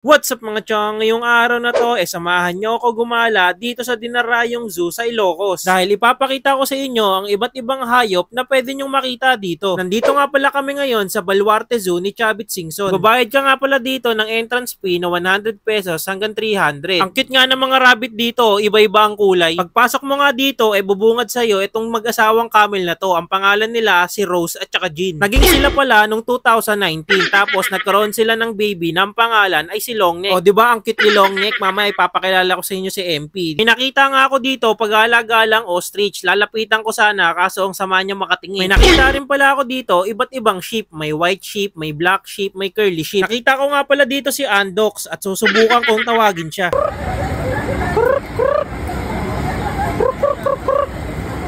What's up mga chong? Ngayong araw na to, samahan nyo ako gumala dito sa Dinarayong Zoo sa Ilocos. Dahil ipapakita ko sa inyo ang iba't ibang hayop na pwede nyong makita dito. Nandito nga pala kami ngayon sa Baluarte Zoo ni Chavit Singson. Babayad ka nga pala dito ng entrance fee na 100 pesos hanggang 300. Ang cute nga ng mga rabbit dito, iba-iba ang kulay. Pagpasok mo nga dito, bubungad sa'yo itong mag-asawang camel na to. Ang pangalan nila si Rose at saka Jean. Naging sila pala nung 2019 tapos nagkaroon sila ng baby na ang pangalan ay si Longneck. O diba ang cute ni Longneck? Mamaya ipapakilala ko sa inyo si MP. May nakita nga ako dito pag-alagalang ostrich. Lalapitan ko sana kaso ang sama niya makatingin. May nakita rin pala ako dito iba't ibang sheep. May white sheep, may black sheep, may curly sheep. Nakita ko nga pala dito si Andox at susubukan kong tawagin siya.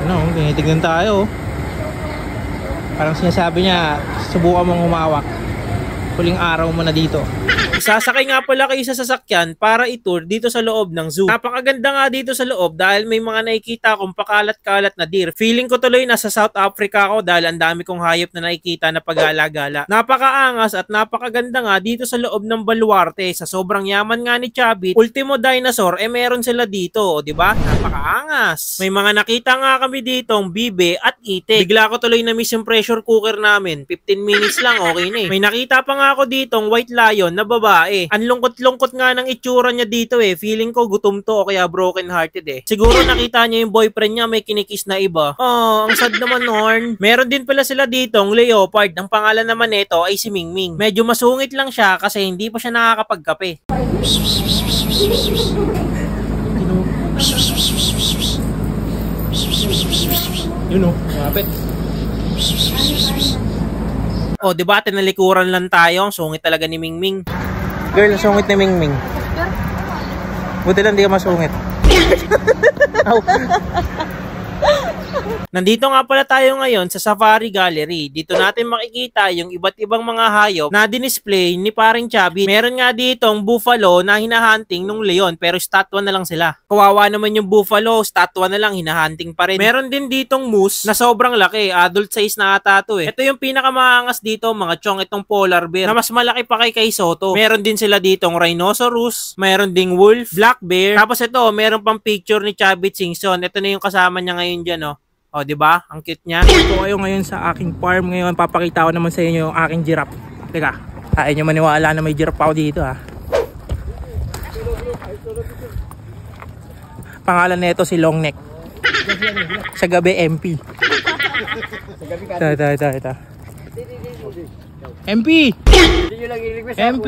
Ano, tinitignan tayo. Parang sinasabi niya, subukan mong humawak. Huling araw mo na dito. Sasakay nga pala kayo sa sasakyan para i-tour dito sa loob ng zoo. Napakaganda nga dito sa loob dahil may mga nakikita akong pakalat-kalat na deer. Feeling ko tuloy nasa South Africa ako dahil ang dami kong hayop na nakikita na pag-alagala. Napakaangas at napakaganda nga dito sa loob ng Baluarte. Sa sobrang yaman nga ni Chavit, Ultimo Dinosaur, meron sila dito, o diba? Napakaangas. May mga nakita nga kami ditong bibe at itik. Bigla ko tuloy na miss yung pressure cooker namin. 15 minutes lang, okay na eh. May nakita pa nga ako ditong white lion na babae. Ang lungkot-lungkot nga ng itsura niya dito eh. Feeling ko gutom to o kaya broken hearted eh. Siguro nakita niya yung boyfriend niya may kinikis na iba. Oh, ang sad naman Horn. Meron din pala sila ditong leopard. Ang pangalan naman nito ay si Mingming. Medyo masungit lang siya kasi hindi pa siya nakakapagkape. Yun o, kapit. O, diba, tinalikuran lang tayo. Ang sungit talaga ni Mingming. Girl, ang sungit ni Mingming. Buti lang di ka masungit. Nandito nga pala tayo ngayon sa Safari Gallery. Dito natin makikita yung iba't ibang mga hayop na dinisplay ni paring Chavit. Meron nga ditong buffalo na hinahunting nung leon pero statwa na lang sila. Kawawa naman yung buffalo, statwa na lang, hinahunting pa rin. Meron din ditong moose na sobrang laki, adult size na ata to eh. Ito yung pinakamaangas dito mga chong, itong polar bear na mas malaki pa kay Soto. Meron din sila ditong rhinoceros, meron ding wolf, black bear. Tapos ito, meron pang picture ni Chavit Singson. Ito na yung kasama niya ngayon dyan oh. O, diba? Ang cute niya. Ito kayo ngayon sa aking farm. Ngayon, papakita ko naman sa inyo yung aking giraffe. Teka, ayaw nyo maniwala na may giraffe ako dito, ha. Pangalan na ito si Longneck. Sa gabi, MP. Ito. MP! MP!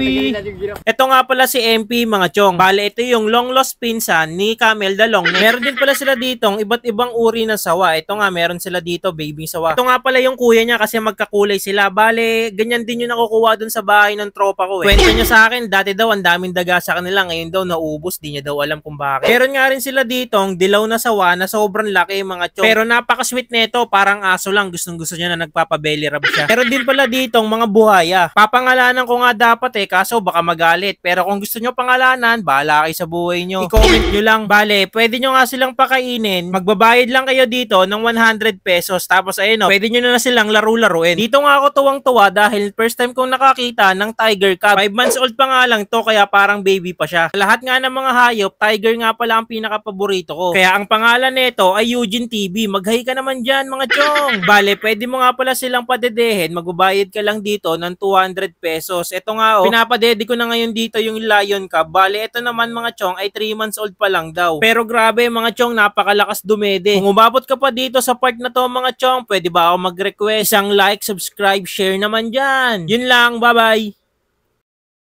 Ito nga pala si MP mga chong. Bale, ito yung long lost pinsan ni Camel the Longneck. Meron din pala sila ditong iba't ibang uri ng sawa. Ito nga, meron sila dito, baby sawa. Ito nga pala yung kuya niya kasi magkakulay sila. Bale, ganyan din yung nakukuha dun sa bahay ng tropa ko eh. Kwento niya sa akin, dati daw ang daming daga sa kanila. Ngayon daw naubos, di niya daw alam kung bakit. Meron nga rin sila ditong dilaw na sawa na sobrang laki mga chong. Pero napaka-sweet nito, parang aso lang. Gustong-gusto niya na nagpapa-belly rub siya. Meron din pala ditong mga buhaya. Papangalanan ko nga dapat kaso baka magalit. Pero kung gusto nyo pangalanan, bahala kayo sa buhay nyo. I-comment nyo lang. Bale, pwede nyo nga silang pakainin. Magbabayad lang kayo dito ng 100 pesos. Tapos ayun pwede nyo na silang laro-laruin. Dito nga ako tuwang-tuwa dahil first time kong nakakita ng tiger cub. 5 months old pa nga lang to kaya parang baby pa siya. Lahat nga ng mga hayop, tiger nga pala ang pinaka-paborito ko. Kaya ang pangalan nito ay Eugene TV. Mag-hi ka naman dyan mga chong. Bale, pwede mo nga pala silang padedehin. Magbabayad ka lang dito ng 200 pesos. Ito nga pinapadede ko na ngayon dito yung lion cub. Bale, ito naman mga chong ay 3 months old pa lang daw. Pero grabe mga chong, napakalakas dumede. Kung umabot ka pa dito sa part na to mga chong, pwede ba ako mag-request? Isang like, subscribe, share naman dyan. Yun lang, bye bye!